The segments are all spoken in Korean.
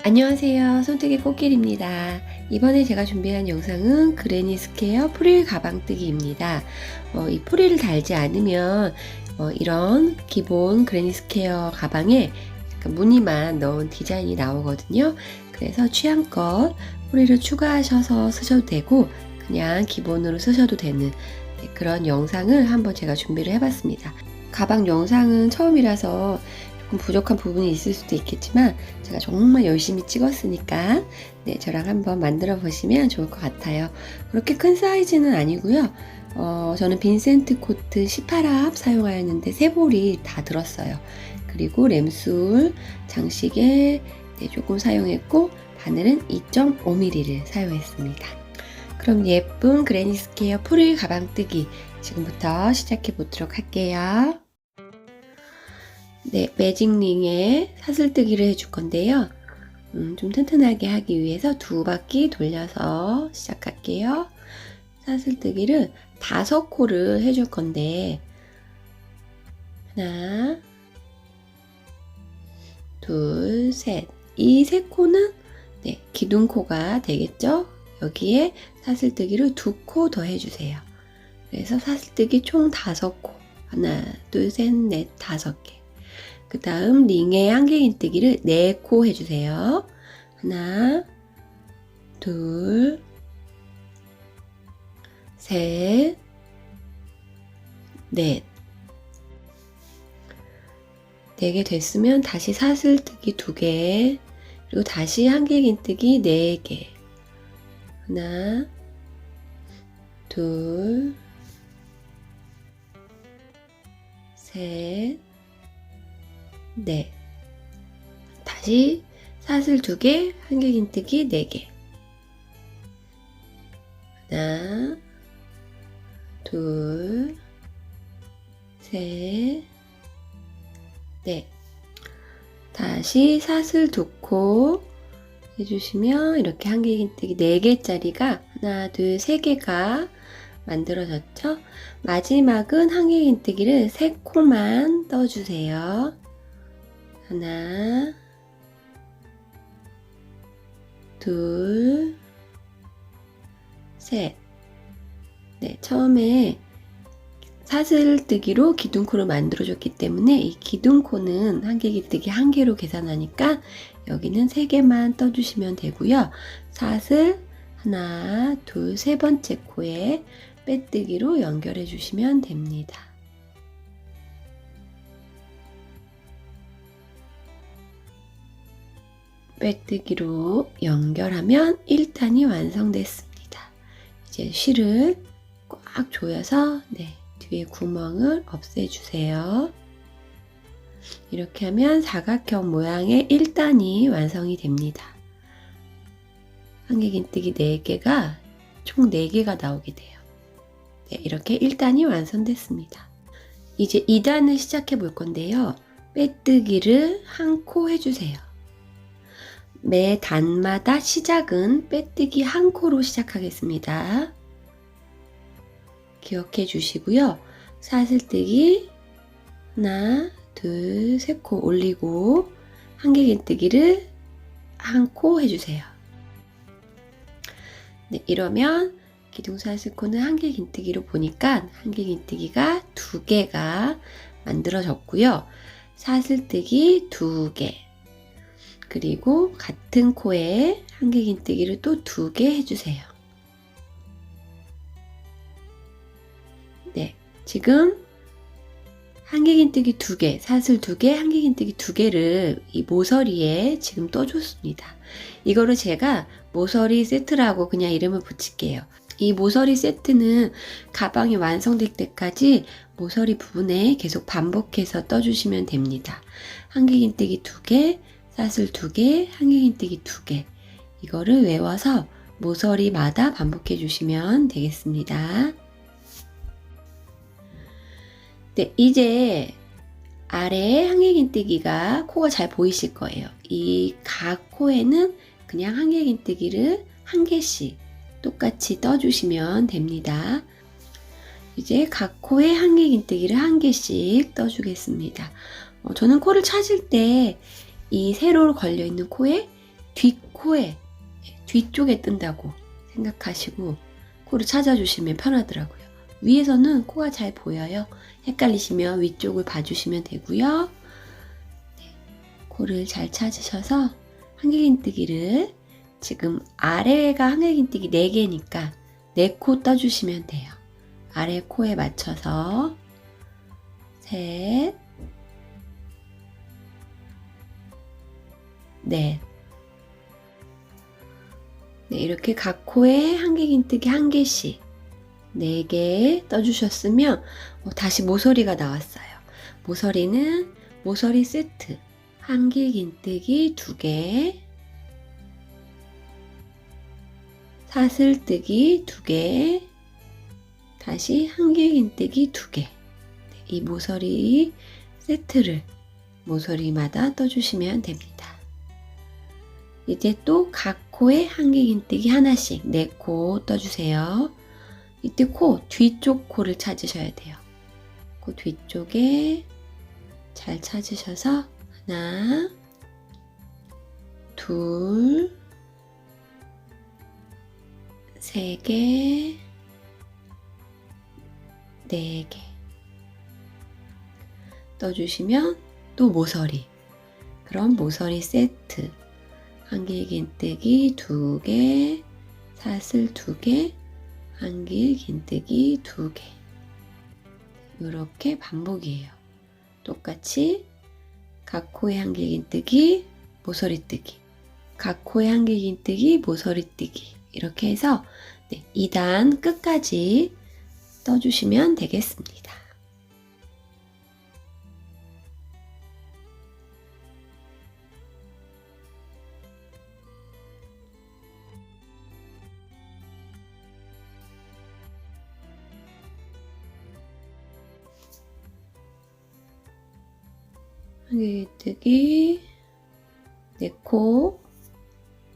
안녕하세요. 손뜨기 꽃길입니다. 이번에 제가 준비한 영상은 그레니 스퀘어 프릴 가방뜨기입니다. 이 프릴을 달지 않으면 이런 기본 그레니 스퀘어 가방에 약간 무늬만 넣은 디자인이 나오거든요. 그래서 취향껏 프릴을 추가하셔서 쓰셔도 되고 그냥 기본으로 쓰셔도 되는 그런 영상을 한번 제가 준비를 해봤습니다. 가방 영상은 처음이라서 조금 부족한 부분이 있을 수도 있겠지만 제가 정말 열심히 찍었으니까 저랑 한번 만들어 보시면 좋을 것 같아요. 그렇게 큰 사이즈는 아니고요. 저는 빈센트 코트 18합 사용하였는데 세 볼이 다 들었어요. 그리고 램술, 장시계 조금 사용했고 바늘은 2.5mm를 사용했습니다. 그럼 예쁜 그레니 스퀘어 프릴 가방뜨기 지금부터 시작해 보도록 할게요. 매직링에 사슬뜨기를 해줄 건데요. 좀 튼튼하게 하기 위해서 2바퀴 돌려서 시작할게요. 사슬뜨기를 5코를 해줄 건데 하나, 둘, 셋. 이 3코는 기둥코가 되겠죠? 여기에 사슬뜨기를 2코 더 해주세요. 그래서 사슬뜨기 총 5코. 하나, 둘, 셋, 넷, 5개. 그 다음 링에 한길긴뜨기를 4코 해주세요. 하나, 둘, 셋, 넷. 4개 됐으면 다시 사슬뜨기 2개, 그리고 다시 한길긴뜨기 4개. 하나, 둘, 셋, 넷. 다시 사슬 2개, 한길긴뜨기 4개. 하나, 둘, 셋, 넷. 다시 사슬 2코 해주시면 이렇게 한길긴뜨기 4개짜리가 하나, 둘, 3개가 만들어졌죠? 마지막은 한길긴뜨기를 3코만 떠주세요. 하나, 둘, 셋. 처음에 사슬뜨기로 기둥코를 만들어줬기 때문에 이 기둥코는 한길긴뜨기 1개로 계산하니까 여기는 3개만 떠주시면 되고요. 사슬 하나, 둘, 3번째 코에 빼뜨기로 연결해 주시면 됩니다. 빼뜨기로 연결하면 1단이 완성됐습니다. 이제 실을 꽉 조여서 뒤에 구멍을 없애주세요. 이렇게 하면 사각형 모양의 1단이 완성이 됩니다. 한길긴뜨기 4개가 총 4개가 나오게 돼요. 이렇게 1단이 완성됐습니다. 이제 2단을 시작해 볼 건데요. 빼뜨기를 1코 해주세요. 매 단마다 시작은 빼뜨기 1코로 시작하겠습니다. 기억해 주시고요. 사슬뜨기 하나, 둘, 3코 올리고 한길긴뜨기를 1코 해주세요. 이러면 기둥사슬코는 한길긴뜨기로 보니까 한길긴뜨기가 2개가 만들어졌고요. 사슬뜨기 2개, 그리고 같은 코에 한길긴뜨기를 또 2개 해주세요. 지금 한길긴뜨기 2개, 사슬 2개, 한길긴뜨기 2개를 이 모서리에 지금 떠줬습니다. 이거를 제가 모서리 세트라고 그냥 이름을 붙일게요. 이 모서리 세트는 가방이 완성될 때까지 모서리 부분에 계속 반복해서 떠주시면 됩니다. 한길긴뜨기 2개, 사슬 2개, 한길긴뜨기 2개. 이거를 외워서 모서리마다 반복해 주시면 되겠습니다. 이제 아래에 한길긴뜨기가 코가 잘 보이실 거예요. 이 각 코에는 그냥 한길긴뜨기를 1개씩 똑같이 떠주시면 됩니다. 이제 각 코에 한길긴뜨기를 1개씩 떠주겠습니다. 저는 코를 찾을 때 이 세로 걸려 있는 코에 뒷코에, 뒤쪽에 뜬다고 생각하시고 코를 찾아주시면 편하더라고요. 위에서는 코가 잘 보여요. 헷갈리시면 위쪽을 봐주시면 되고요. 네, 코를 잘 찾으셔서 한길긴뜨기를 지금 아래가 한길긴뜨기 4개니까 4코 떠주시면 돼요. 아래 코에 맞춰서 셋, 넷. 네, 이렇게 각 코에 한길긴뜨기 1개씩 4개 떠주셨으면 다시 모서리가 나왔어요. 모서리는 모서리 세트 한길긴뜨기 2개, 사슬뜨기 2개, 다시 한길긴뜨기 2개. 네, 이 모서리 세트를 모서리마다 떠주시면 됩니다. 이제 또 각 코에 한길긴뜨기 하나씩 4코 떠주세요. 이때 코 뒤쪽 코를 찾으셔야 돼요. 코 뒤쪽에 잘 찾으셔서 하나, 둘, 3개, 4개 떠주시면 또 모서리. 그럼 모서리 세트 한길긴뜨기 2개, 사슬 2개, 한길긴뜨기 2개. 이렇게 반복이에요. 똑같이 각 코에 한길긴뜨기, 모서리뜨기, 각 코에 한길긴뜨기, 모서리뜨기. 이렇게 해서 2단 끝까지 떠주시면 되겠습니다. 한길뜨기 4코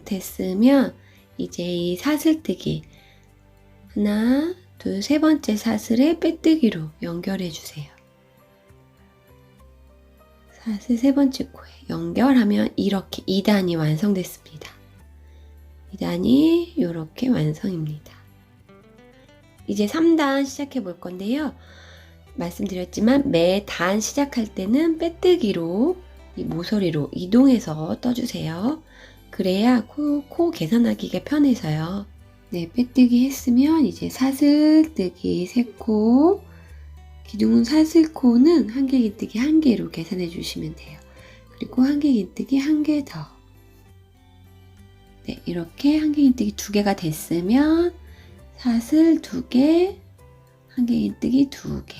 됐으면 이제 이 사슬뜨기 하나, 둘, 3번째 사슬에 빼뜨기로 연결해 주세요. 사슬 3번째 코에 연결하면 이렇게 2단이 완성됐습니다. 2단이 이렇게 완성입니다. 이제 3단 시작해 볼 건데요. 말씀드렸지만 매 단 시작할 때는 빼뜨기로 이 모서리로 이동해서 떠주세요. 그래야 코 계산하기가 편해서요. 네, 빼뜨기 했으면 이제 사슬뜨기 3코, 기둥 사슬코는 한길긴뜨기 1개로 계산해 주시면 돼요. 그리고 한길긴뜨기 1개 더. 네, 이렇게 한길긴뜨기 2개가 됐으면 사슬 2개, 한길긴뜨기 2개.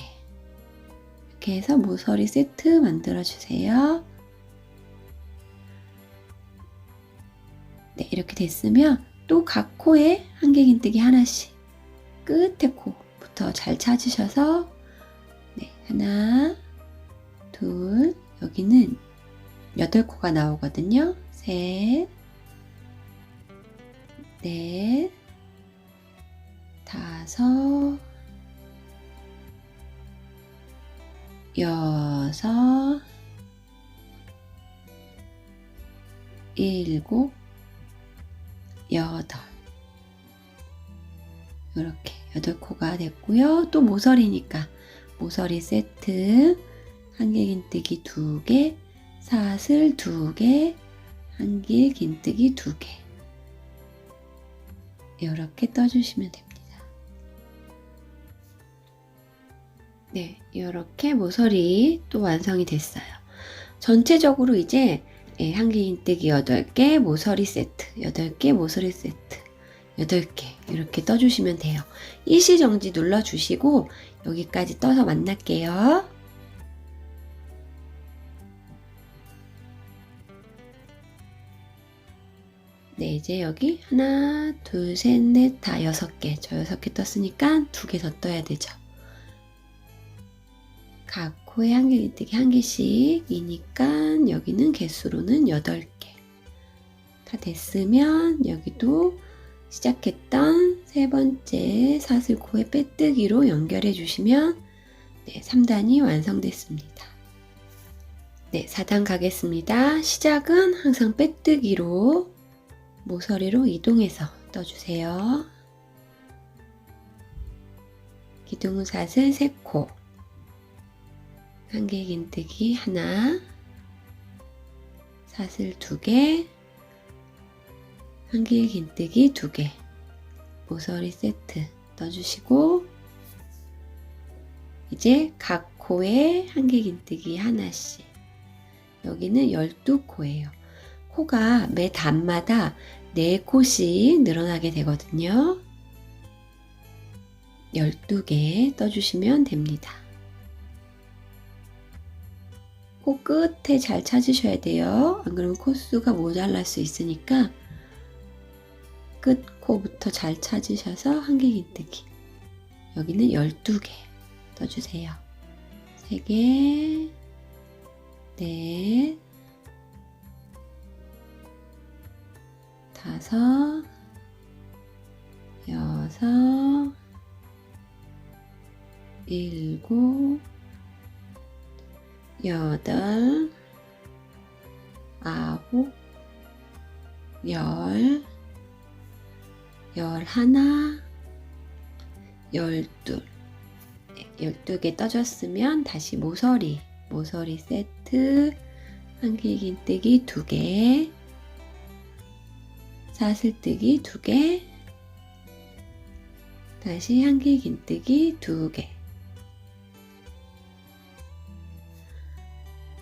이렇게 해서 모서리 세트 만들어 주세요. 네, 이렇게 됐으면 또 각 코에 한길긴뜨기 하나씩 끝에 코부터 잘 찾으셔서 네, 하나, 둘, 여기는 8코가 나오거든요. 셋, 넷, 다섯, 여섯, 일곱, 여덟. 이렇게 8코가 됐고요. 또 모서리니까 모서리 세트 한길긴뜨기 2개, 사슬 2개, 한길긴뜨기 2개. 이렇게 떠주시면 됩니다. 네, 이렇게 모서리 또 완성이 됐어요. 전체적으로 이제 한길긴뜨기 8개, 모서리 세트 8개, 모서리 세트 8개 이렇게 떠주시면 돼요. 일시정지 눌러주시고 여기까지 떠서 만날게요. 네, 이제 여기 하나, 둘, 셋, 넷, 다 6개. 저 6개 떴으니까 2개 더 떠야 되죠. 각 코에 한길긴뜨기 1개씩이니까 여기는 개수로는 8개. 다 됐으면 여기도 시작했던 3번째 사슬코에 빼뜨기로 연결해 주시면 네, 3단이 완성됐습니다. 네, 4단 가겠습니다. 시작은 항상 빼뜨기로 모서리로 이동해서 떠주세요. 기둥사슬 3코, 한길긴뜨기 하나, 사슬 2개, 한길긴뜨기 2개, 모서리 세트 떠주시고, 이제 각 코에 한길긴뜨기 하나씩. 여기는 12코예요. 코가 매 단마다 4코씩 늘어나게 되거든요. 12개 떠주시면 됩니다. 코 끝에 잘 찾으셔야 돼요. 안 그러면 코수가 모자랄 수 있으니까 끝 코부터 잘 찾으셔서 한길긴뜨기. 여기는 12개 떠주세요. 3개, 넷, 5, 6, 7, 8, 9, 10, 11, 12. 12개 떠줬으면 다시 모서리 세트, 한길긴뜨기 2개, 사슬뜨기 2개, 다시 한길긴뜨기 2개.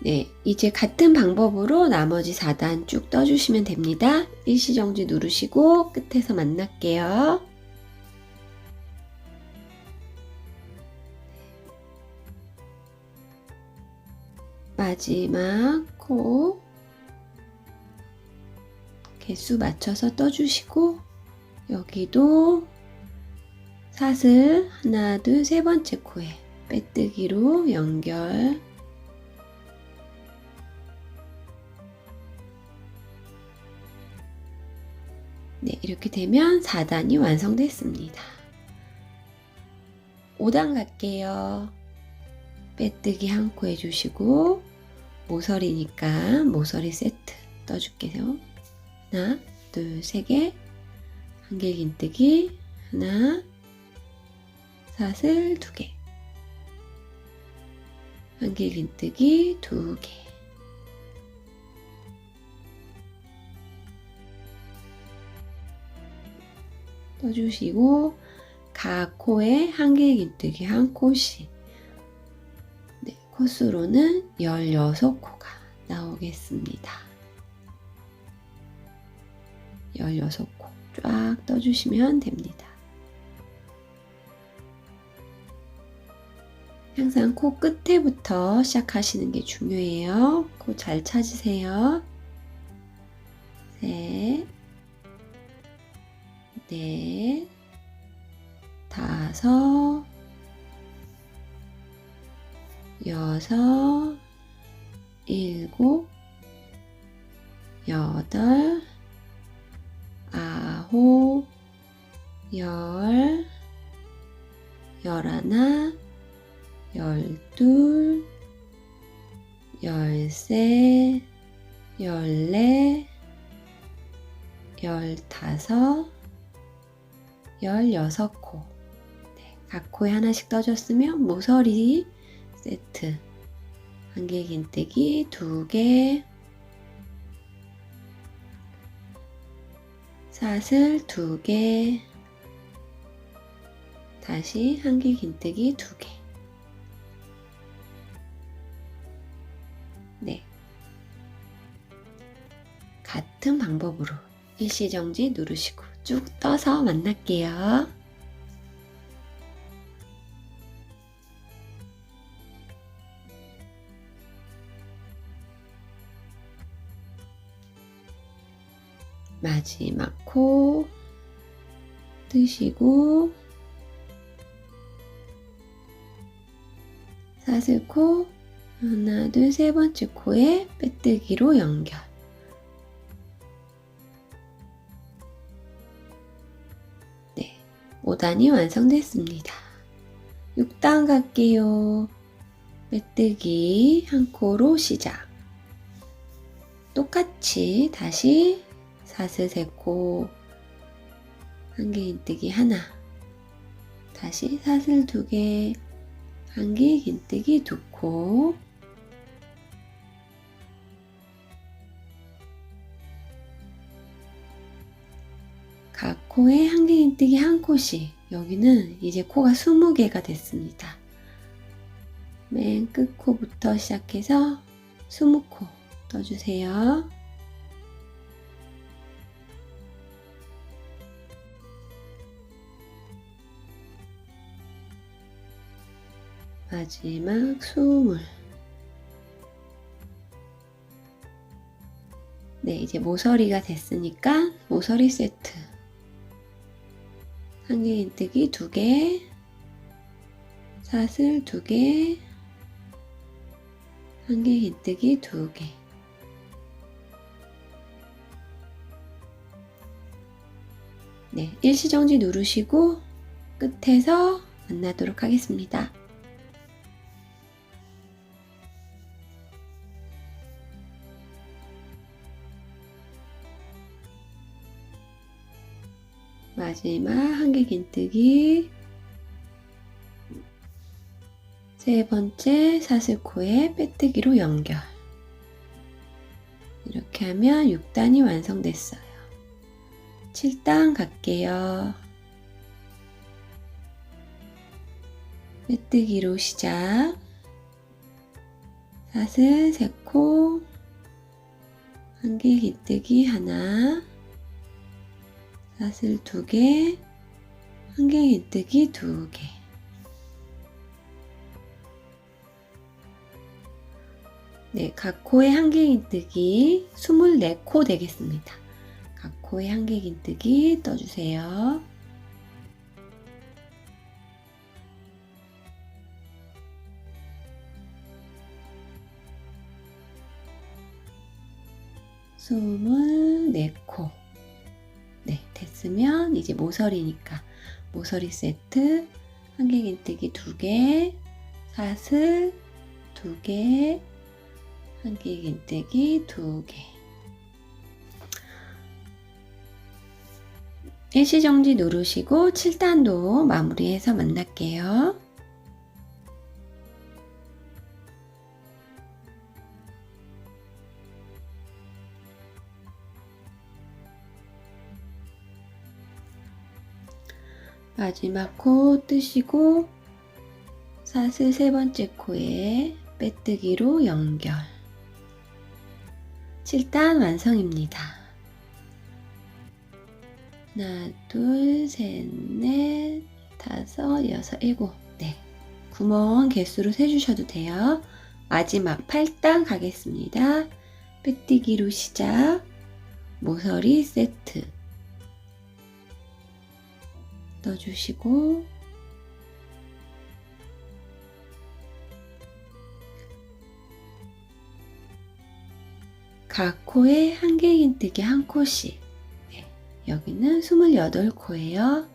네, 이제 같은 방법으로 나머지 4단 쭉 떠주시면 됩니다. 일시정지 누르시고 끝에서 만날게요. 마지막 코 개수 맞춰서 떠주시고, 여기도 사슬 하나, 둘, 세 번째 코에 빼뜨기로 연결. 네, 이렇게 되면 4단이 완성됐습니다. 5단 갈게요. 빼뜨기 한 코 해주시고, 모서리니까 모서리 세트 떠줄게요. 하나, 둘, 3개, 한길긴뜨기 하나, 사슬 2개, 한길긴뜨기 2개. 떠주시고 각 코에 한길긴뜨기 한 코씩. 네, 코수로는 16코가 나오겠습니다. 16코 쫙 떠주시면 됩니다. 항상 코 끝에부터 시작하시는 게 중요해요. 코 잘 찾으세요. 셋, 넷, 5, 6, 7, 8, 9, 10, 11, 12, 13, 14, 15, 16코. 네, 각 코에 하나씩 떠줬으면 모서리 세트, 한길긴뜨기 2개, 사슬 2개, 다시 한길긴뜨기 2개. 네, 같은 방법으로 일시정지 누르시고 쭉 떠서 만날게요. 마지막 코 뜨시고, 사슬코 하나, 둘, 세 번째 코에 빼뜨기로 연결. 네, 5단이 완성됐습니다. 6단 갈게요. 빼뜨기 한 코로 시작. 똑같이 다시 사슬 3코, 한길긴뜨기 하나, 다시 사슬 2개, 한길긴뜨기 2코, 각 코에 한길긴뜨기 1코씩. 여기는 이제 코가 20개가 됐습니다. 맨 끝 코부터 시작해서 20코 떠주세요. 마지막 20. 네, 이제 모서리가 됐으니까 모서리 세트. 한길긴뜨기 2개, 사슬 2개, 한길긴뜨기 2개. 네, 일시정지 누르시고 끝에서 만나도록 하겠습니다. 마지막 한길긴뜨기, 세 번째 사슬코에 빼뜨기로 연결. 이렇게 하면 6단이 완성됐어요. 7단 갈게요. 빼뜨기로 시작. 사슬 3코, 한길긴뜨기 하나, 사슬 2개, 한길긴뜨기 2개. 네, 각 코에 한길긴뜨기 24코 되겠습니다. 각 코에 한길긴뜨기 떠주세요. 스물 코. 네, 됐으면 이제 모서리니까 모서리 세트, 한길긴뜨기 2개, 사슬 2개, 한길긴뜨기 2개. 일시정지 누르시고 7단도 마무리해서 만날게요. 마지막 코 뜨시고 사슬 3번째 코에 빼뜨기로 연결. 7단 완성입니다. 하나, 둘, 셋, 넷, 다섯, 여섯, 일곱. 네, 구멍 개수로 세주셔도 돼요. 마지막 8단 가겠습니다. 빼뜨기로 시작. 모서리 세트 넣어주시고 각 코에 한길긴뜨기 1코씩. 네, 여기는 28코예요.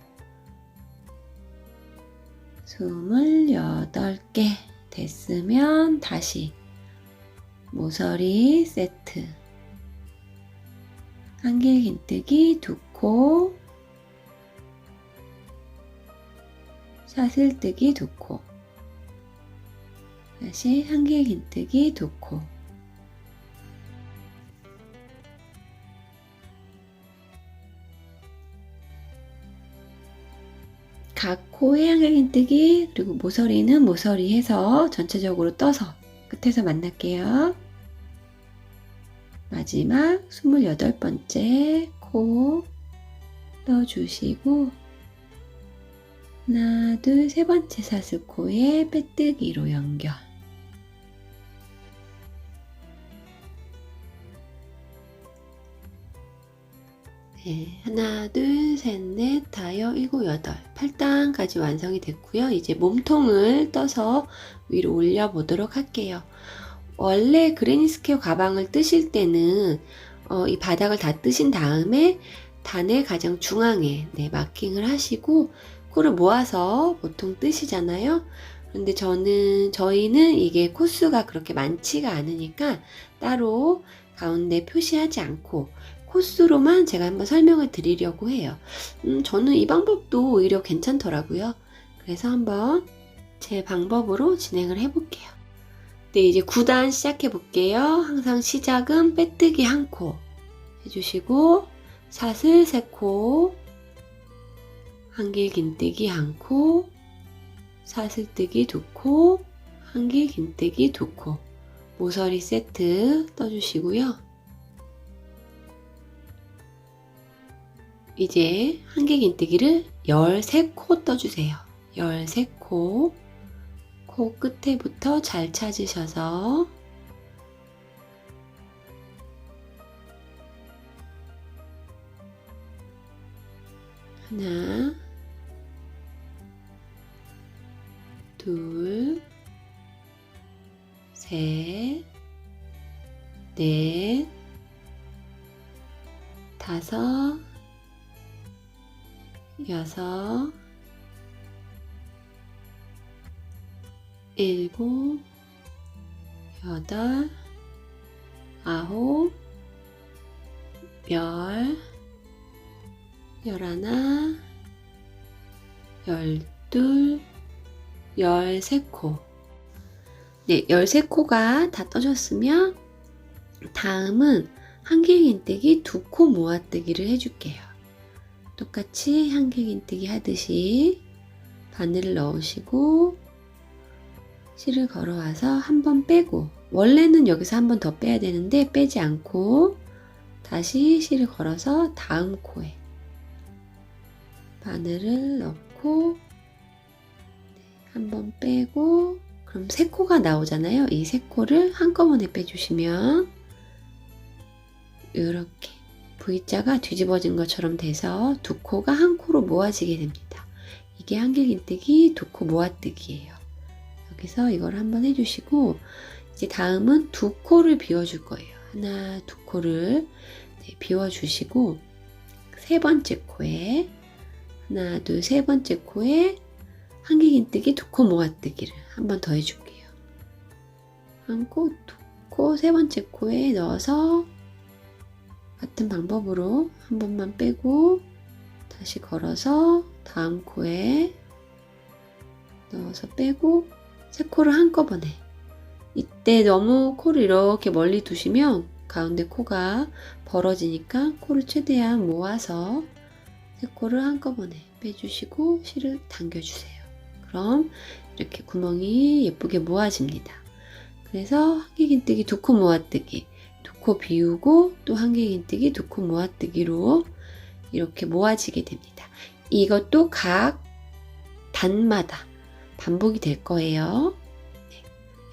28개 됐으면 다시 모서리 세트, 한길긴뜨기 2코, 사슬뜨기 2코, 다시 한길긴뜨기 2코. 각 코에 한길긴뜨기, 그리고 모서리는 모서리 해서 전체적으로 떠서 끝에서 만날게요. 마지막 28번째 코 넣어주시고 하나, 둘, 세 번째 사슬코에 빼뜨기로 연결. 네, 하나, 둘, 셋, 넷, 다섯, 일곱, 여덟, 8단까지 완성이 됐고요. 이제 몸통을 떠서 위로 올려 보도록 할게요. 원래 그레니 스퀘어 가방을 뜨실 때는 이 바닥을 다 뜨신 다음에 단의 가장 중앙에 마킹을 하시고 코를 모아서 보통 뜨시잖아요. 그런데 저희는 이게 코수가 그렇게 많지가 않으니까 따로 가운데 표시하지 않고 코스로만 제가 한번 설명을 드리려고 해요. 저는 이 방법도 오히려 괜찮더라고요. 그래서 한번 제 방법으로 진행을 해볼게요. 네, 이제 9단 시작해 볼게요. 항상 시작은 빼뜨기 1코 해주시고 사슬 3코, 한길 긴뜨기 1코, 사슬뜨기 2코, 한길 긴뜨기 2코, 모서리 세트 떠주시고요. 이제 한길 긴뜨기를 13코 떠주세요. 13코, 코 끝에부터 잘 찾으셔서 하나, 둘, 셋, 넷, 다섯, 여섯, 일곱, 여덟, 아홉, 열, 열하나, 열둘, 13코. 네, 13코가 다 떠졌으면 다음은 한길 긴뜨기 2코 모아뜨기를 해줄게요. 똑같이 한길 긴뜨기 하듯이 바늘을 넣으시고 실을 걸어와서 한 번 빼고, 원래는 여기서 한 번 더 빼야 되는데 빼지 않고 다시 실을 걸어서 다음 코에 바늘을 넣고 한 번 빼고, 그럼 3코가 나오잖아요. 이 3코를 한꺼번에 빼주시면 이렇게 V자가 뒤집어진 것처럼 돼서 2코가 한 코로 모아지게 됩니다. 이게 한길 긴뜨기 2코 모아뜨기예요. 여기서 이걸 한번 해주시고, 이제 다음은 2코를 비워줄 거예요. 하나, 2코를 비워주시고, 3번째 코에 하나, 둘, 3번째 코에 한길 긴뜨기 2코 모아뜨기를 한 번 더 해줄게요. 한 코, 2코, 3번째 코에 넣어서 같은 방법으로 한 번만 빼고 다시 걸어서 다음 코에 넣어서 빼고 3코를 한꺼번에. 이때 너무 코를 이렇게 멀리 두시면 가운데 코가 벌어지니까 코를 최대한 모아서 3코를 한꺼번에 빼주시고 실을 당겨주세요. 그럼 이렇게 구멍이 예쁘게 모아집니다. 그래서 한길 긴뜨기 2코 모아뜨기, 2코 비우고 또 한길 긴뜨기 2코 모아뜨기로 이렇게 모아지게 됩니다. 이것도 각 단마다 반복이 될 거예요. 네.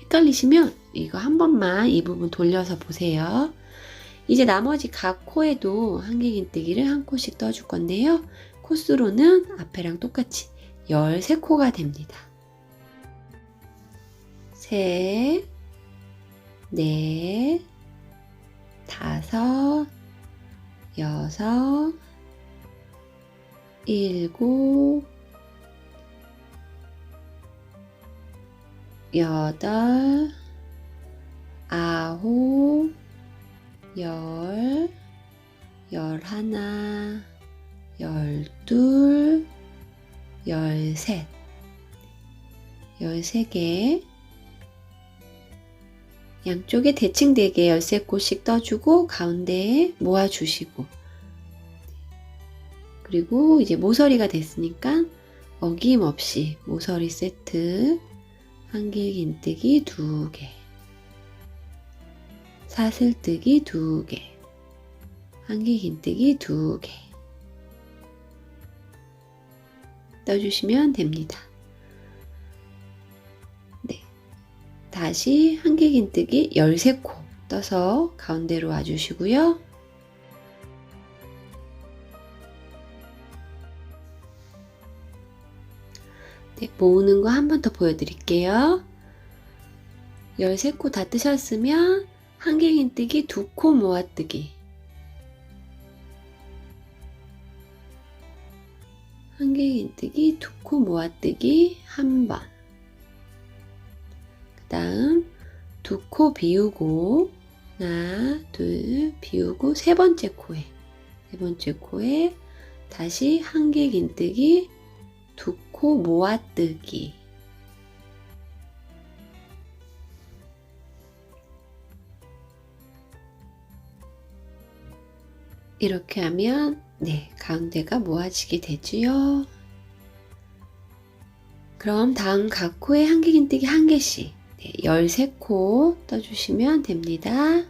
헷갈리시면 이거 한 번만 이 부분 돌려서 보세요. 이제 나머지 각 코에도 한길 긴뜨기를 한 코씩 떠줄 건데요. 코스로는 앞에랑 똑같이 13코가 됩니다. 셋, 넷, 다섯, 여섯, 일곱, 여덟, 아홉, 열, 열하나, 열둘, 열셋, 13개, 양쪽에 대칭 되게 13코씩 떠주고 가운데에 모아주시고, 그리고 이제 모서리가 됐으니까 어김없이 모서리 세트 한길 긴뜨기 2개, 사슬뜨기 2개, 한길 긴뜨기 2개 떠주시면 됩니다. 네, 다시 한길 긴뜨기 13코 떠서 가운데로 와주시고요. 네, 모으는 거 한 번 더 보여드릴게요. 13코 다 뜨셨으면 한길 긴뜨기 2코 모아뜨기, 한길 긴뜨기 2코 모아뜨기 한 번, 그 다음 2코 비우고 하나, 둘, 비우고 세 번째 코에 다시 한길긴뜨기, 두 코 모아뜨기. 이렇게 하면 가운데가 모아지게 되지요. 그럼 다음 각 코에 한길긴뜨기 1개씩 13코 떠주시면 됩니다.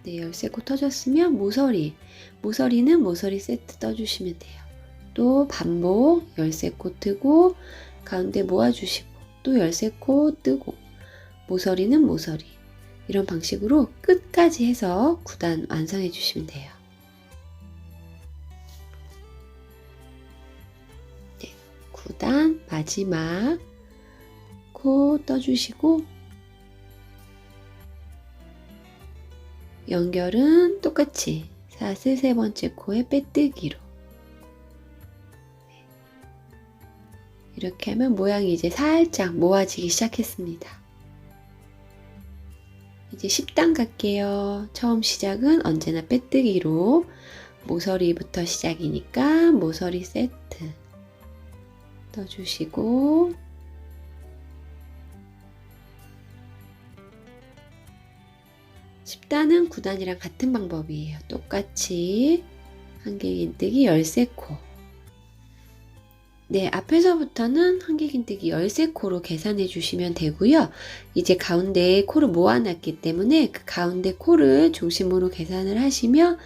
네, 13코 터졌으면 모서리는 모서리 세트 떠주시면 돼요. 또 반복 13코 뜨고 가운데 모아주시고 또 13코 뜨고 모서리는 모서리, 이런 방식으로 끝까지 해서 9단 완성해 주시면 돼요. 네, 9단 마지막 코 떠주시고 연결은 똑같이 사슬 세 번째 코에 빼뜨기로. 이렇게 하면 모양이 이제 살짝 모아지기 시작했습니다. 이제 10단 갈게요. 처음 시작은 언제나 빼뜨기로, 모서리부터 시작이니까 모서리 세트 떠주시고 10단은 9단이랑 같은 방법이에요. 똑같이 한길긴뜨기 13코. 네, 앞에서부터는 한길긴뜨기 13코로 계산해 주시면 되고요. 이제 가운데에 코를 모아놨기 때문에 그 가운데 코를 중심으로 계산을 하시면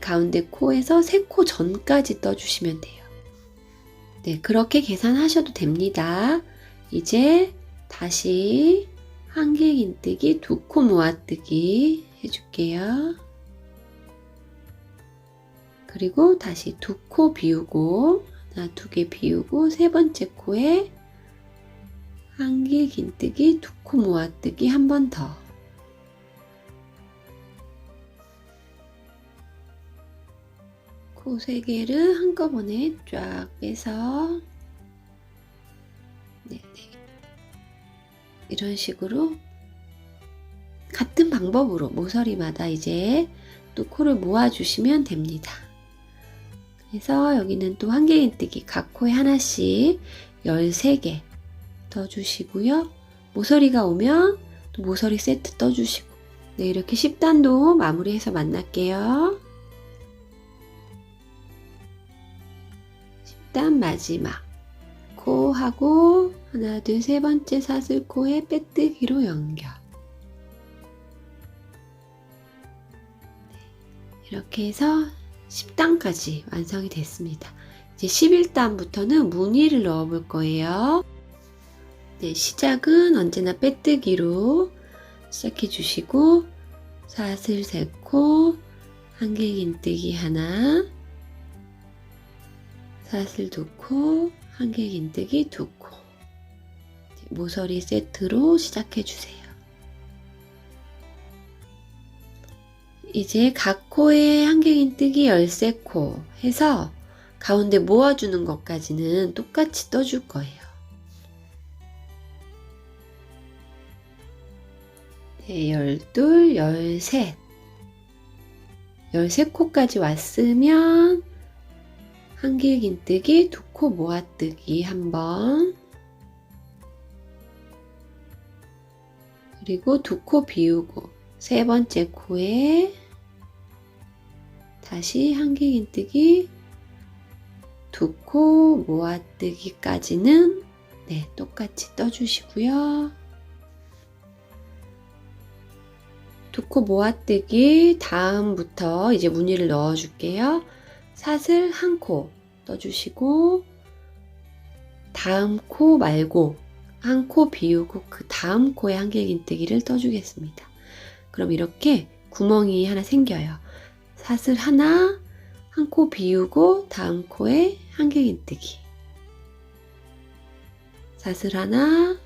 가운데 코에서 3코 전까지 떠주시면 돼요. 네, 그렇게 계산하셔도 됩니다. 이제 다시 한길긴뜨기 2코 모아뜨기 해줄게요. 그리고 다시 2코 비우고 하나, 2개 비우고 세 번째 코에 한길긴뜨기 2코 모아뜨기 한 번 더. 코 3개를 한꺼번에 쫙 빼서 이런 식으로 같은 방법으로 모서리마다 이제 또 코를 모아주시면 됩니다. 그래서 여기는 또 한길긴뜨기 각 코에 하나씩 13개 떠주시고요. 모서리가 오면 또 모서리 세트 떠주시고, 네, 이렇게 10단도 마무리해서 만날게요. 10단 마지막 코 하고 하나, 둘, 세 번째 사슬코에 빼뜨기로 연결. 이렇게 해서 10단까지 완성이 됐습니다. 이제 11단부터는 무늬를 넣어 볼 거예요. 네, 시작은 언제나 빼뜨기로 시작해 주시고 사슬 3코, 한길긴뜨기 하나, 사슬 2코, 한길긴뜨기 2코. 모서리 세트로 시작해 주세요. 이제 각 코에 한길긴뜨기 13코 해서 가운데 모아주는 것까지는 똑같이 떠줄 거예요. 네, 12, 13, 13코까지 왔으면 한길긴뜨기 2코 모아뜨기 한번, 그리고 2코 비우고 세 번째 코에 다시 한길긴뜨기 2코 모아뜨기까지는 똑같이 떠주시고요. 2코 모아뜨기 다음부터 이제 무늬를 넣어 줄게요. 사슬 1코 떠주시고 다음 코 말고 한 코 비우고 그 다음 코에 한길긴뜨기를 떠주겠습니다. 그럼 이렇게 구멍이 하나 생겨요. 사슬 하나, 한 코 비우고 다음 코에 한길긴뜨기, 사슬 하나,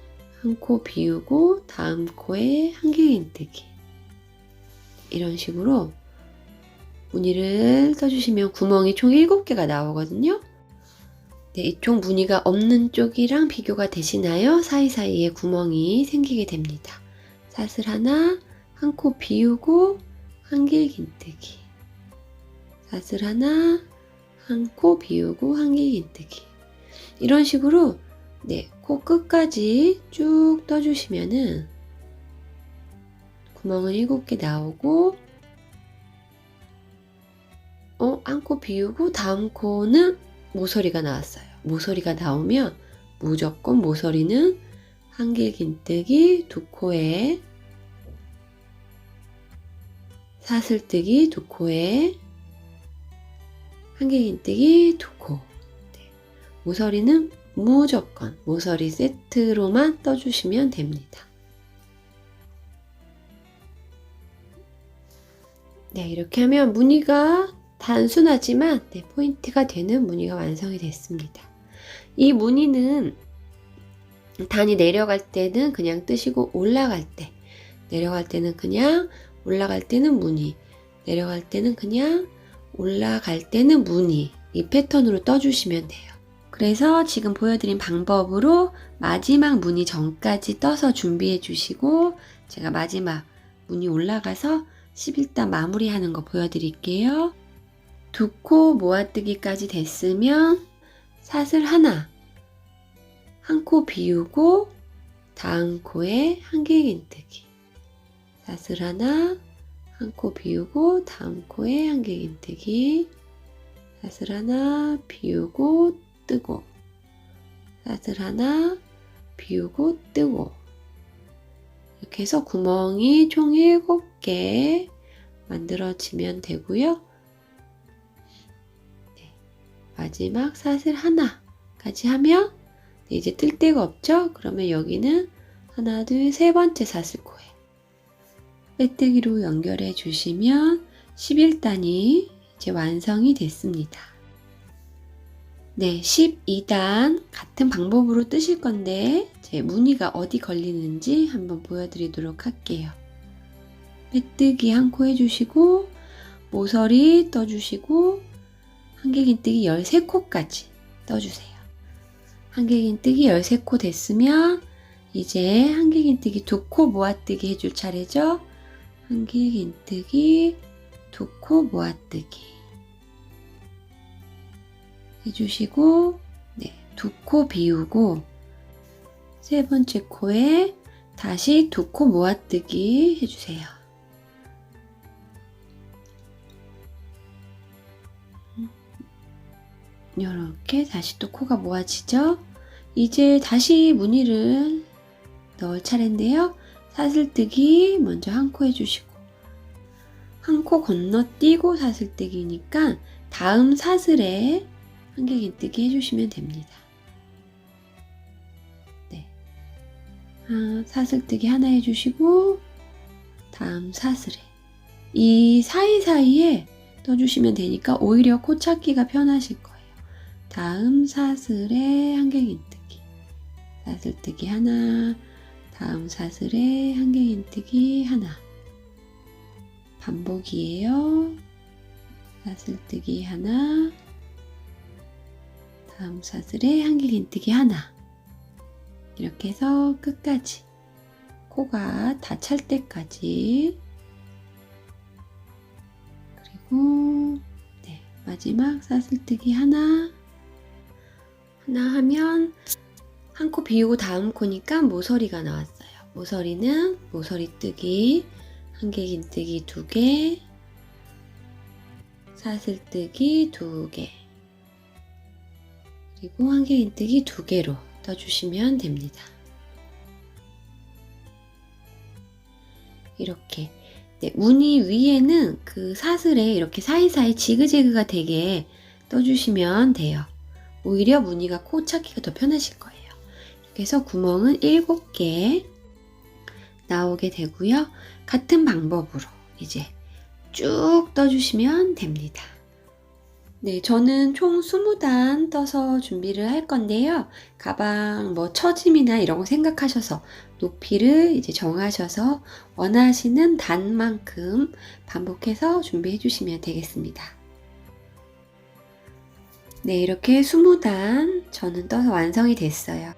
한 코 비우고 다음 코에 한길긴뜨기. 이런 식으로 무늬를 떠주시면 구멍이 총 7개가 나오거든요. 네, 이쪽 무늬가 없는 쪽이랑 비교가 되시나요? 사이사이에 구멍이 생기게 됩니다. 사슬 하나, 한 코 비우고 한길긴뜨기. 사슬 하나, 한 코 비우고 한길긴뜨기. 이런 식으로 네, 코 끝까지 쭉 떠주시면은 구멍은 7개 나오고 한 코 비우고 다음 코는 모서리가 나왔어요. 모서리가 나오면 무조건 모서리는 한길긴뜨기 2코에 사슬뜨기 2코에 한길긴뜨기 2코. 네. 모서리는 무조건 모서리 세트로만 떠주시면 됩니다. 네, 이렇게 하면 무늬가 단순하지만 네, 포인트가 되는 무늬가 완성이 됐습니다. 이 무늬는 단이 내려갈 때는 그냥 뜨시고 올라갈 때 내려갈 때는 그냥 올라갈 때는 무늬 내려갈 때는 그냥 올라갈 때는 무늬 이 패턴으로 떠주시면 돼요. 그래서 지금 보여드린 방법으로 마지막 무늬 전까지 떠서 준비해 주시고 제가 마지막 무늬 올라가서 11단 마무리하는 거 보여드릴게요. 2코 모아뜨기까지 됐으면 사슬 하나, 한 코 비우고 다음 코에 한길긴뜨기. 사슬 하나, 한 코 비우고 다음 코에 한길긴뜨기. 사슬 하나 비우고 뜨고. 사슬 하나 비우고 뜨고. 이렇게 해서 구멍이 총 7개 만들어지면 되고요. 네, 마지막 사슬 하나까지 하면 네, 이제 뜰 데가 없죠? 그러면 여기는 하나, 둘, 세 번째 사슬코에 빼뜨기로 연결해 주시면 11단이 이제 완성이 됐습니다. 네, 12단 같은 방법으로 뜨실 건데 제 무늬가 어디 걸리는지 한번 보여드리도록 할게요. 빼뜨기 한 코 해주시고 모서리 떠주시고 한길긴뜨기 13코까지 떠주세요. 한길긴뜨기 13코 됐으면 이제 한길긴뜨기 2코 모아뜨기 해줄 차례죠. 한길긴뜨기 2코 모아뜨기 해주시고 네, 2코 비우고 세 번째 코에 다시 2코 모아뜨기 해주세요. 이렇게 다시 또 코가 모아지죠? 이제 다시 무늬를 넣을 차례인데요. 사슬뜨기 먼저 한 코 해주시고 한 코 건너뛰고 사슬뜨기니까 다음 사슬에 한길긴뜨기 해주시면 됩니다. 네, 사슬뜨기 하나 해주시고 다음 사슬에 이 사이사이에 떠주시면 되니까 오히려 코 찾기가 편하실 거예요. 다음 사슬에 한길긴뜨기 사슬뜨기 하나 다음 사슬에 한길긴뜨기 하나 반복이에요. 사슬뜨기 하나 다음 사슬에 한길긴뜨기 하나 이렇게 해서 끝까지 코가 다 찰 때까지 그리고 네, 마지막 사슬뜨기 하나 하면 한 코 비우고 다음 코니까 모서리가 나왔어요. 모서리는 모서리뜨기 한길긴뜨기 2개 사슬뜨기 2개 그리고 한길긴뜨기 2개로 떠주시면 됩니다. 이렇게 네, 무늬 위에는 그 사슬에 이렇게 사이사이 지그재그가 되게 떠주시면 돼요. 오히려 무늬가 코 찾기가 더 편하실 거예요. 이렇게 해서 구멍은 7개 나오게 되고요. 같은 방법으로 이제 쭉 떠주시면 됩니다. 네, 저는 총 20단 떠서 준비를 할 건데요. 가방 처짐이나 이런 거 생각하셔서 높이를 이제 정하셔서 원하시는 단만큼 반복해서 준비해 주시면 되겠습니다. 네, 이렇게 20단 저는 떠서 완성이 됐어요.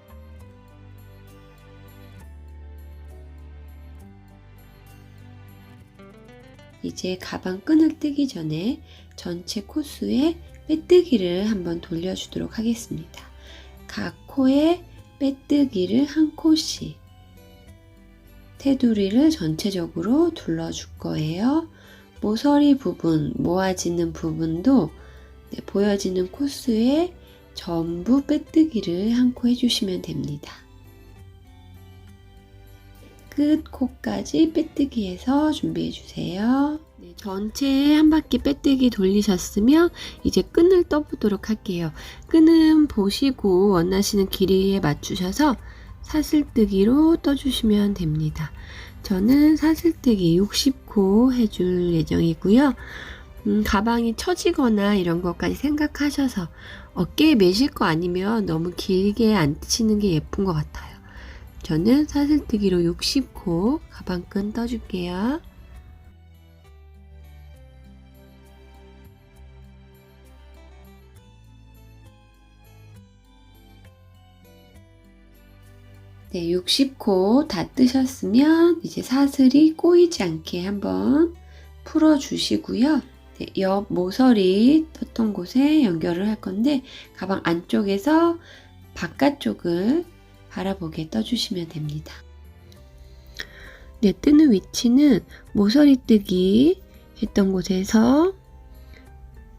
이제 가방 끈을 뜨기 전에 전체 코수에 빼뜨기를 한번 돌려주도록 하겠습니다. 각 코에 빼뜨기를 한 코씩 테두리를 전체적으로 둘러줄 거예요. 모서리 부분, 모아지는 부분도 보여지는 코수에 전부 빼뜨기를 한 코 해주시면 됩니다. 끝 코까지 빼뜨기해서 준비해 주세요. 네, 전체 한 바퀴 빼뜨기 돌리셨으면 이제 끈을 떠보도록 할게요. 끈은 보시고 원하시는 길이에 맞추셔서 사슬뜨기로 떠주시면 됩니다. 저는 사슬뜨기 60코 해줄 예정이고요. 가방이 처지거나 이런 것까지 생각하셔서 어깨에 매실 거 아니면 너무 길게 안 치는 게 예쁜 것 같아요. 저는 사슬뜨기로 60코 가방끈 떠줄게요. 네, 60코 다 뜨셨으면 이제 사슬이 꼬이지 않게 한번 풀어 주시고요. 네, 옆 모서리 떴던 곳에 연결을 할 건데 가방 안쪽에서 바깥쪽을 바라보게 떠주시면 됩니다. 네, 뜨는 위치는 모서리 뜨기 했던 곳에서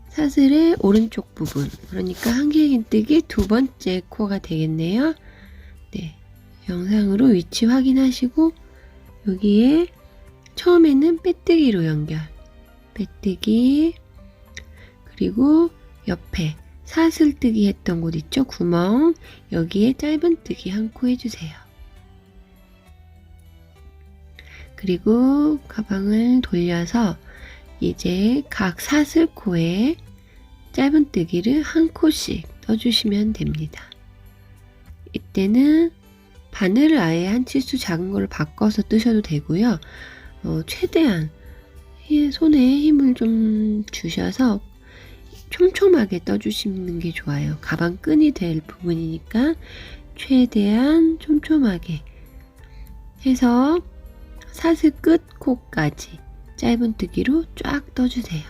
사슬의 오른쪽 부분, 그러니까 한길긴 뜨기 두 번째 코가 되겠네요. 네, 영상으로 위치 확인하시고 여기에 처음에는 빼뜨기로 연결, 빼뜨기, 그리고 옆에 사슬뜨기 했던 곳 있죠? 구멍, 여기에 짧은뜨기 한 코 해주세요. 그리고 가방을 돌려서 이제 각 사슬코에 짧은뜨기를 한 코씩 떠주시면 됩니다. 이때는 바늘을 아예 한 치수 작은 걸로 바꿔서 뜨셔도 되고요. 최대한 손에 힘을 좀 주셔서 촘촘하게 떠주시는 게 좋아요. 가방 끈이 될 부분이니까 최대한 촘촘하게 해서 사슬 끝 코까지 짧은뜨기로 쫙 떠주세요.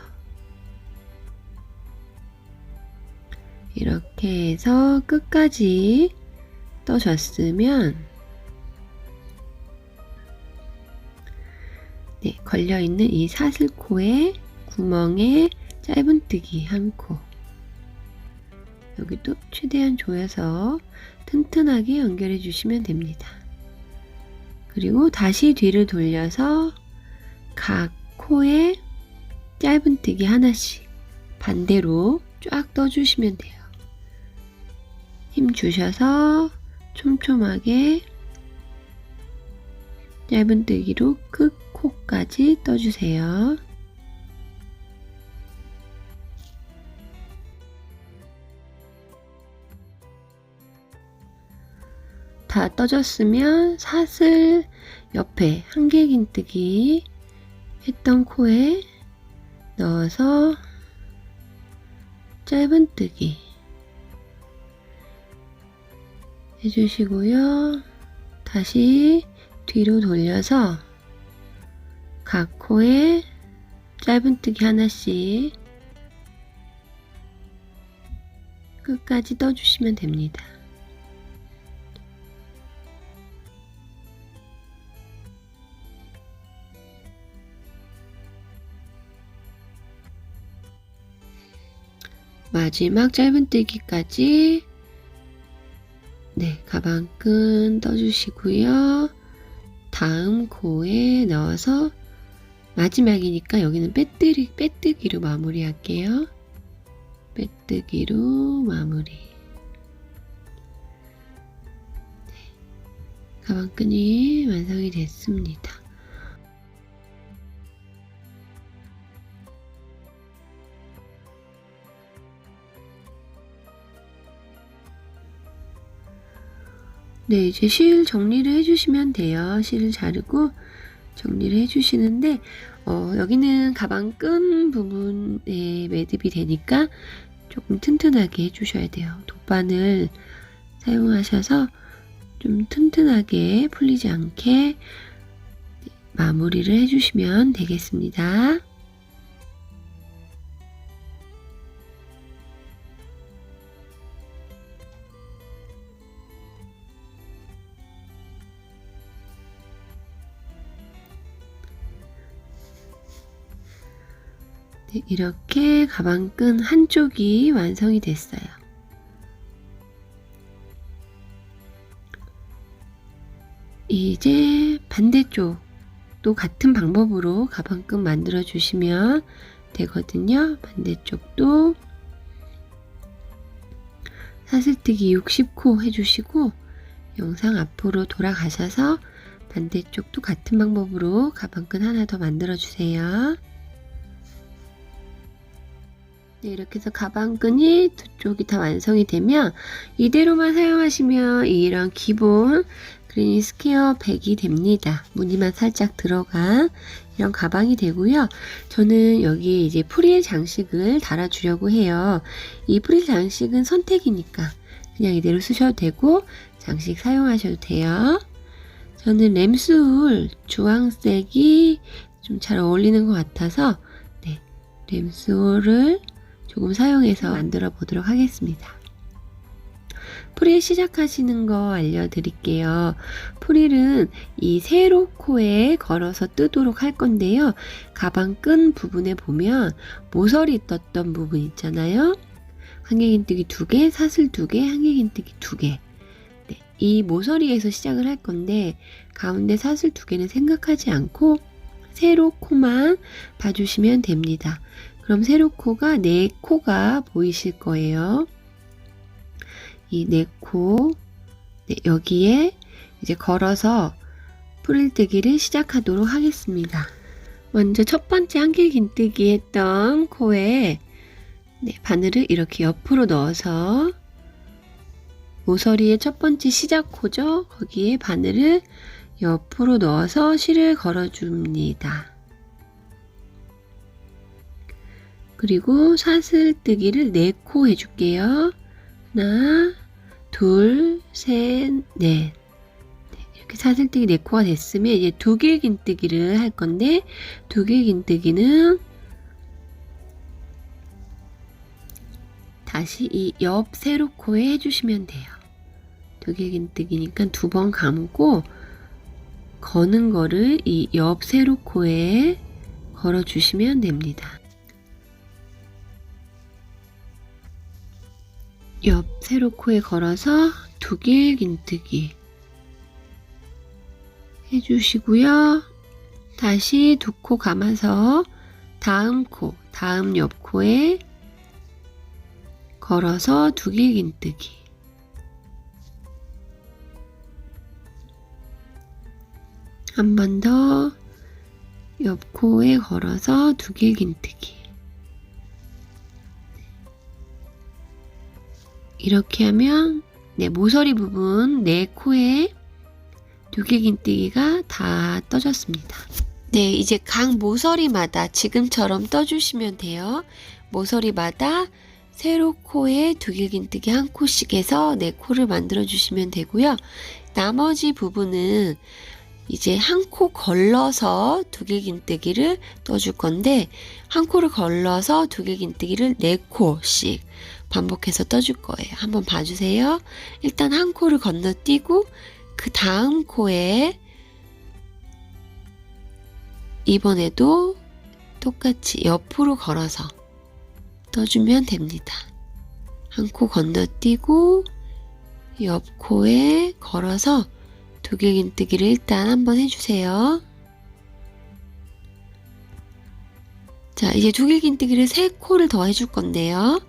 이렇게 해서 끝까지 떠줬으면 네, 걸려있는 이 사슬코의 구멍에 짧은뜨기 한 코, 여기도 최대한 조여서 튼튼하게 연결해 주시면 됩니다. 그리고 다시 뒤를 돌려서 각 코에 짧은뜨기 하나씩 반대로 쫙 떠주시면 돼요. 힘 주셔서 촘촘하게 짧은뜨기로 끝 코까지 떠주세요. 다 떠졌으면 사슬 옆에 한길긴뜨기 했던 코에 넣어서 짧은뜨기 해주시고요. 다시 뒤로 돌려서 각 코에 짧은뜨기 하나씩 끝까지 떠주시면 됩니다. 마지막 짧은뜨기까지 네, 가방끈 떠주시고요. 다음 코에 넣어서 마지막이니까 여기는 빼뜨기로 마무리할게요. 빼뜨기로 마무리. 네, 가방끈이 완성이 됐습니다. 네, 이제 실 정리를 해주시면 돼요. 실을 자르고 정리를 해주시는데 여기는 가방 끈 부분에 매듭이 되니까 조금 튼튼하게 해주셔야 돼요. 돗바늘 사용하셔서 좀 튼튼하게 풀리지 않게 마무리를 해주시면 되겠습니다. 네, 이렇게 가방끈 한쪽이 완성이 됐어요. 이제 반대쪽도 같은 방법으로 가방끈 만들어 주시면 되거든요. 반대쪽도 사슬뜨기 60코 해주시고 영상 앞으로 돌아가셔서 반대쪽도 같은 방법으로 가방끈 하나 더 만들어 주세요. 네, 이렇게 해서 가방끈이 두 쪽이 다 완성이 되면 이대로만 사용하시면 이런 기본 그레니 스퀘어 백이 됩니다. 무늬만 살짝 들어간 이런 가방이 되고요. 저는 여기에 이제 프릴 장식을 달아주려고 해요. 이 프릴 장식은 선택이니까 그냥 이대로 쓰셔도 되고 장식 사용하셔도 돼요. 저는 램술 주황색이 좀 잘 어울리는 것 같아서 네, 램술을 조금 사용해서 만들어 보도록 하겠습니다. 프릴 시작하시는 거 알려드릴게요. 프릴은 이 세로코에 걸어서 뜨도록 할 건데요. 가방 끈 부분에 보면 모서리 떴던 부분 있잖아요. 한길긴뜨기 2개, 사슬 2개, 한길긴뜨기 2개. 네, 이 모서리에서 시작을 할 건데 가운데 사슬 2개는 생각하지 않고 세로코만 봐주시면 됩니다. 그럼 세로코가 4코가 보이실 거예요. 이 4코, 네, 여기에 이제 걸어서 프릴뜨기를 시작하도록 하겠습니다. 먼저 첫 번째 한길긴뜨기 했던 코에 네, 바늘을 이렇게 옆으로 넣어서 모서리의 첫 번째 시작코죠. 거기에 바늘을 옆으로 넣어서 실을 걸어줍니다. 그리고 사슬뜨기를 4코 해줄게요. 하나, 둘, 셋, 넷. 이렇게 사슬뜨기 4코가 됐으면 이제 두길긴뜨기를 할 건데 두길긴뜨기는 다시 이 옆 세로코에 해주시면 돼요. 두길긴뜨기니까 2번 감고 거는 거를 이 옆 세로코에 걸어주시면 됩니다. 옆 세로코에 걸어서 두길긴뜨기 해주시고요. 다시 2코 감아서 다음 코, 다음 옆 코에 걸어서 두길긴뜨기 한 번 더 옆 코에 걸어서 두길긴뜨기 이렇게 하면 네, 모서리 부분 4코에 두길긴뜨기가 다 떠졌습니다. 네, 이제 각 모서리마다 지금처럼 떠주시면 돼요. 모서리마다 세로코에 두길긴뜨기 1코씩 해서 4코를 만들어 주시면 되고요. 나머지 부분은 이제 1코 걸러서 두길긴뜨기를 떠줄 건데 1코를 걸러서 두길긴뜨기를 4코씩 반복해서 떠줄 거예요. 한번 봐주세요. 일단 1코를 건너뛰고 그 다음 코에 이번에도 똑같이 옆으로 걸어서 떠주면 됩니다. 1코 건너뛰고 옆 코에 걸어서 두길긴뜨기를 일단 한번 해주세요. 자, 이제 두길긴뜨기를 3코를 더 해줄 건데요.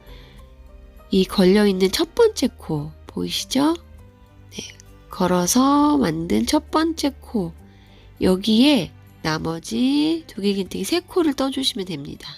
이 걸려있는 첫 번째 코 보이시죠? 네, 걸어서 만든 첫 번째 코 여기에 나머지 두길긴뜨기 3코를 떠주시면 됩니다.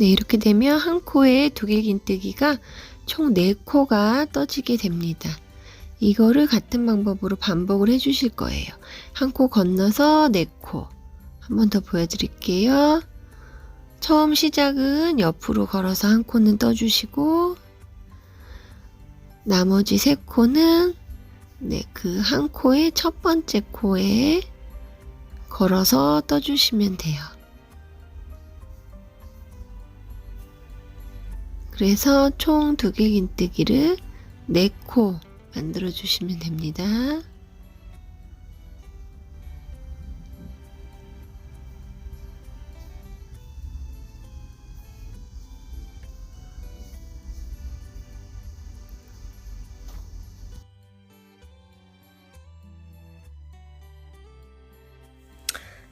네, 이렇게 되면 한 코에 두개긴뜨기가 총 4코가 떠지게 됩니다. 이거를 같은 방법으로 반복을 해주실 거예요. 한 코 건너서 4코. 한 번 더 보여드릴게요. 처음 시작은 옆으로 걸어서 한 코는 떠주시고, 나머지 3코는 네, 그 한 코의 첫 번째 코에 걸어서 떠주시면 돼요. 그래서 총 2개긴뜨기를 4코 만들어 주시면 됩니다.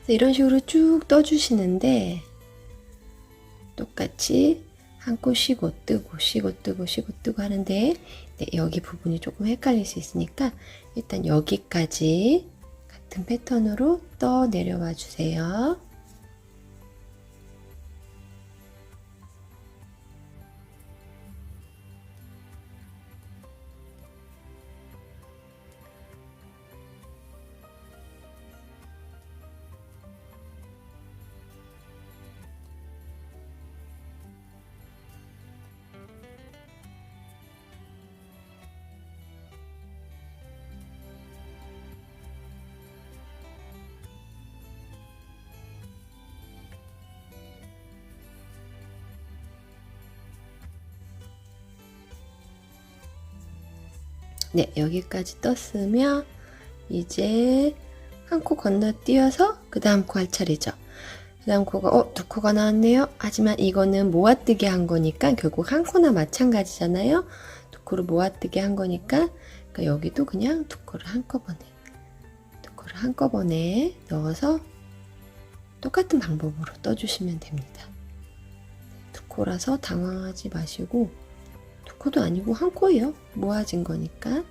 이런 식으로 쭉 떠주시는데 똑같이 한 코 쉬고 뜨고 쉬고 뜨고 쉬고 뜨고 하는데 네, 여기 부분이 조금 헷갈릴 수 있으니까 일단 여기까지 같은 패턴으로 떠 내려와 주세요. 네, 여기까지 떴으면 이제 한 코 건너뛰어서 그 다음 코 할 차례죠. 그 다음 코가 2코가 나왔네요. 하지만 이거는 모아뜨기 한 거니까 결국 한 코나 마찬가지잖아요. 2코를 모아뜨기 한 거니까 그러니까 여기도 그냥 2코를 한꺼번에 넣어서 똑같은 방법으로 떠주시면 됩니다. 2코라서 당황하지 마시고 2코도 아니고 한 코예요. 모아진 거니까.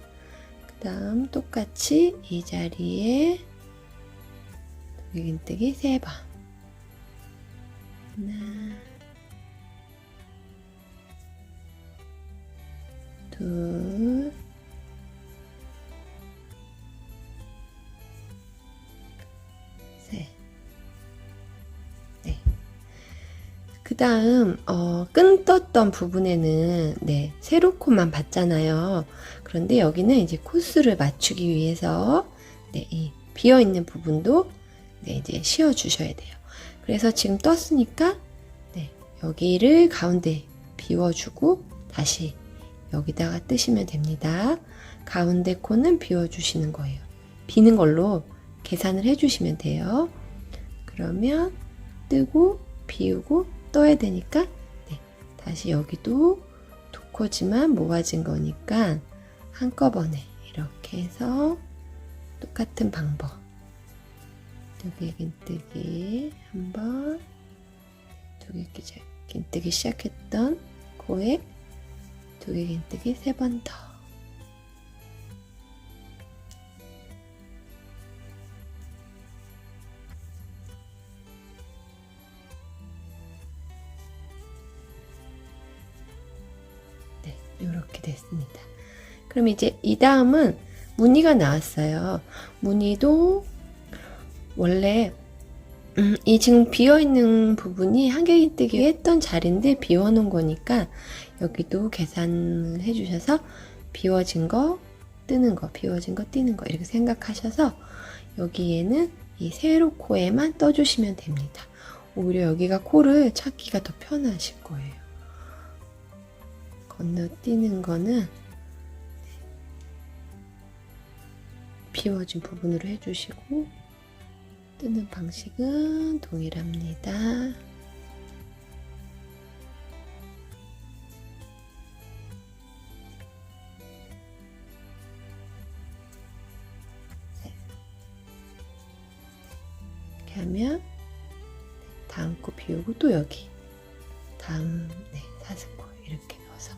그 다음 똑같이 이 자리에 두개긴뜨기 3번. 하나, 둘, 셋. 네. 그 다음 끈 떴던 부분에는 네, 세로코만 봤잖아요. 그런데 여기는 이제 코스를 맞추기 위해서 네, 이 비어있는 부분도 네, 이제 씌워 주셔야 돼요. 그래서 지금 떴으니까 네, 여기를 가운데 비워주고 다시 여기다가 뜨시면 됩니다. 가운데 코는 비워주시는 거예요. 비는 걸로 계산을 해주시면 돼요. 그러면 뜨고 비우고 떠야 되니까 네, 다시 여기도 2코지만 모아진 거니까 한꺼번에 이렇게 해서 똑같은 방법 두개긴뜨기 한번 두개긴뜨기 시작했던 코에 두개긴뜨기 3번 더. 네, 이렇게 됐습니다. 그럼 이제 이 다음은 무늬가 나왔어요. 무늬도 원래 이 지금 비어있는 부분이 한길긴뜨기 했던 자리인데 비워놓은 거니까 여기도 계산을 해주셔서 비워진 거 뜨는 거 비워진 거 띄는 거 이렇게 생각하셔서 여기에는 이 세로 코에만 떠주시면 됩니다. 오히려 여기가 코를 찾기가 더 편하실 거예요. 건너뛰는 거는 비워진 부분으로 해주시고 뜨는 방식은 동일합니다. 이렇게 하면 다음 코 비우고 또 여기 다음 5코 이렇게 넣어서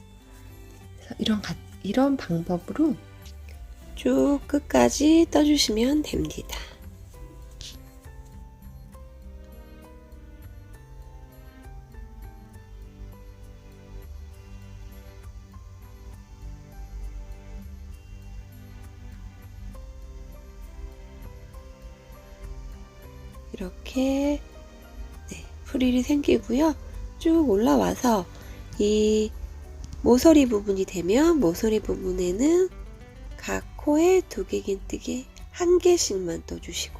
그래서 이런 방법으로 쭉 끝까지 떠주시면 됩니다. 이렇게 프릴이 생기고요. 쭉 올라와서 이 모서리 부분이 되면 모서리 부분에는 각 코에 두개긴뜨기 1개씩만 떠주시고,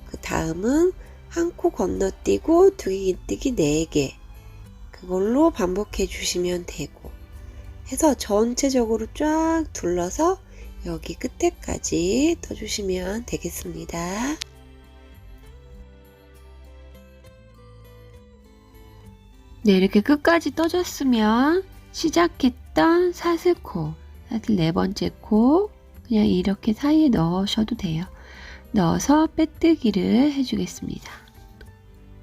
그 다음은 한 코 건너뛰고 두개긴뜨기 4개, 그걸로 반복해 주시면 되고, 해서 전체적으로 쫙 둘러서 여기 끝에까지 떠주시면 되겠습니다. 네, 이렇게 끝까지 떠줬으면 시작했던 사슬코, 사슬 4번째 코 그냥 이렇게 사이에 넣으셔도 돼요. 넣어서 빼뜨기를 해주겠습니다.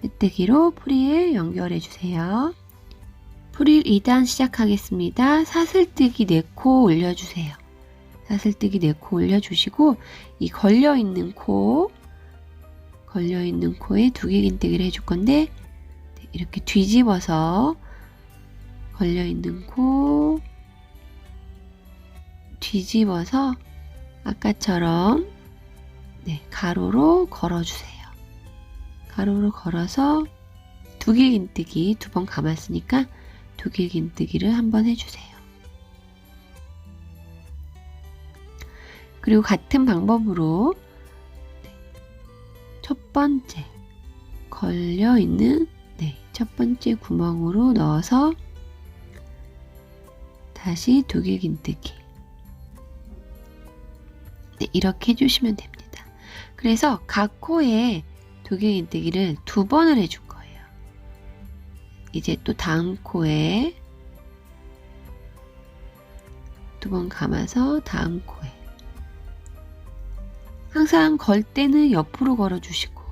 빼뜨기로 프릴 연결해 주세요. 프릴 2단 시작하겠습니다. 사슬뜨기 4코 올려주세요. 사슬뜨기 4코 올려주시고, 이 걸려있는 코에 두개긴뜨기를 해줄 건데, 이렇게 뒤집어서 걸려있는 코 뒤집어서 아까처럼 가로로 걸어주세요. 가로로 걸어서 두개긴뜨기 2번 감았으니까 두개긴뜨기를 한번 해주세요. 그리고 같은 방법으로 첫 번째 걸려있는 첫 번째 구멍으로 넣어서 다시 두개긴뜨기, 이렇게 해주시면 됩니다. 그래서 각 코에 두개긴뜨기를 2번을 해줄 거예요. 이제 또 다음 코에 2번 감아서 다음 코에, 항상 걸 때는 옆으로 걸어주시고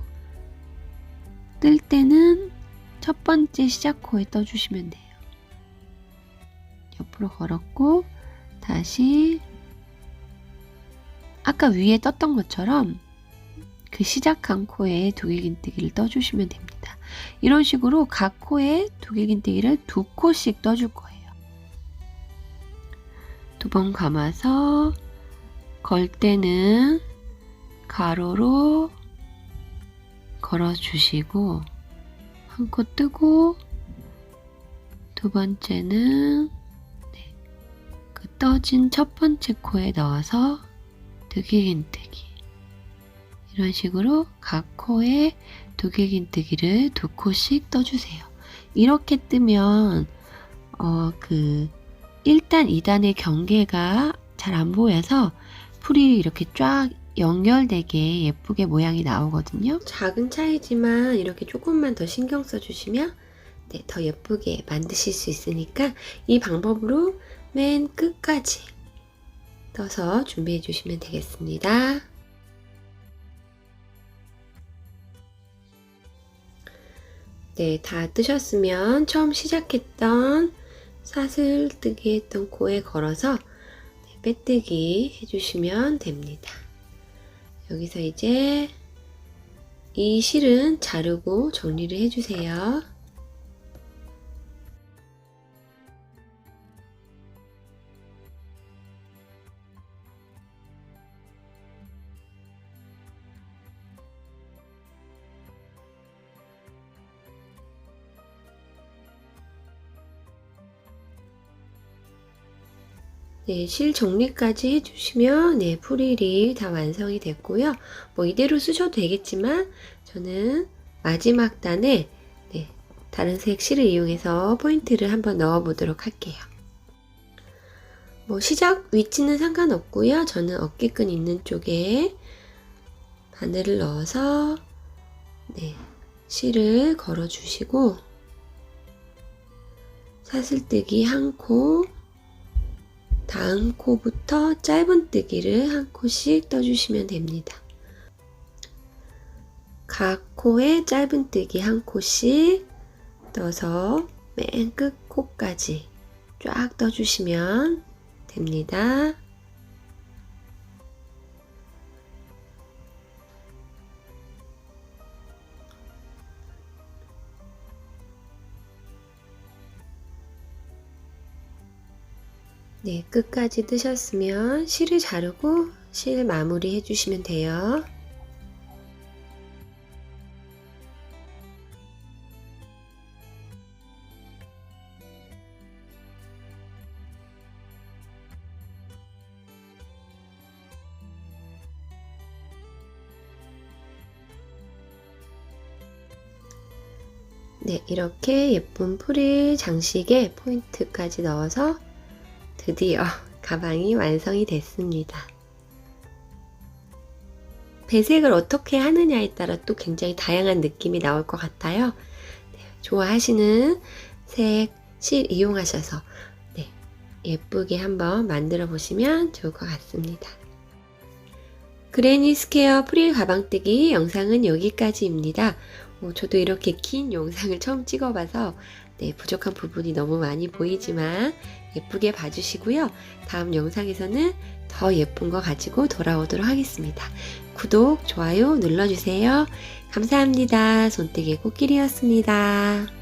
뜰 때는 첫 번째 시작 코에 떠주시면 돼요. 옆으로 걸었고 다시 아까 위에 떴던 것처럼 그 시작한 코에 두개긴뜨기를 떠주시면 됩니다. 이런 식으로 각 코에 두개긴뜨기를 2코씩 떠줄 거예요. 2번 감아서 걸 때는 가로로 걸어주시고 한 코 뜨고, 두 번째는 그 떠진 첫 번째 코에 넣어서 두개긴뜨기, 이런 식으로 각 코에 두개긴뜨기를 2코씩 떠주세요. 이렇게 뜨면 그 1단, 2단의 경계가 잘 안 보여서 프릴이 이렇게 쫙 연결되게 예쁘게 모양이 나오거든요. 작은 차이지만 이렇게 조금만 더 신경 써주시면 더 예쁘게 만드실 수 있으니까 이 방법으로 맨 끝까지 떠서 준비해 주시면 되겠습니다. 다 뜨셨으면 처음 시작했던 사슬뜨기 했던 코에 걸어서 빼뜨기 해주시면 됩니다. 여기서 이제 이 실은 자르고 정리를 해주세요. 실 정리까지 해주시면 프릴이 다 완성이 됐고요. 뭐 이대로 쓰셔도 되겠지만 저는 마지막 단에 다른 색 실을 이용해서 포인트를 한번 넣어 보도록 할게요. 뭐 시작 위치는 상관없고요. 저는 어깨끈 있는 쪽에 바늘을 넣어서 실을 걸어 주시고 사슬뜨기 한 코, 다음 코부터 짧은뜨기를 한 코씩 떠주시면 됩니다. 각 코에 짧은뜨기 한 코씩 떠서 맨 끝 코까지 쫙 떠주시면 됩니다. 끝까지 뜨셨으면 실을 자르고 실 마무리 해주시면 돼요. 네, 이렇게 예쁜 프릴 장식에 포인트까지 넣어서 드디어 가방이 완성이 됐습니다. 배색을 어떻게 하느냐에 따라 또 굉장히 다양한 느낌이 나올 것 같아요. 네, 좋아하시는 색, 실 이용하셔서 네, 예쁘게 한번 만들어 보시면 좋을 것 같습니다. 그레니 스퀘어 프릴 가방뜨기 영상은 여기까지입니다. 저도 이렇게 긴 영상을 처음 찍어봐서 네, 부족한 부분이 너무 많이 보이지만 예쁘게 봐주시고요. 다음 영상에서는 더 예쁜 거 가지고 돌아오도록 하겠습니다. 구독, 좋아요 눌러주세요. 감사합니다. 손뜨개 코끼리였습니다.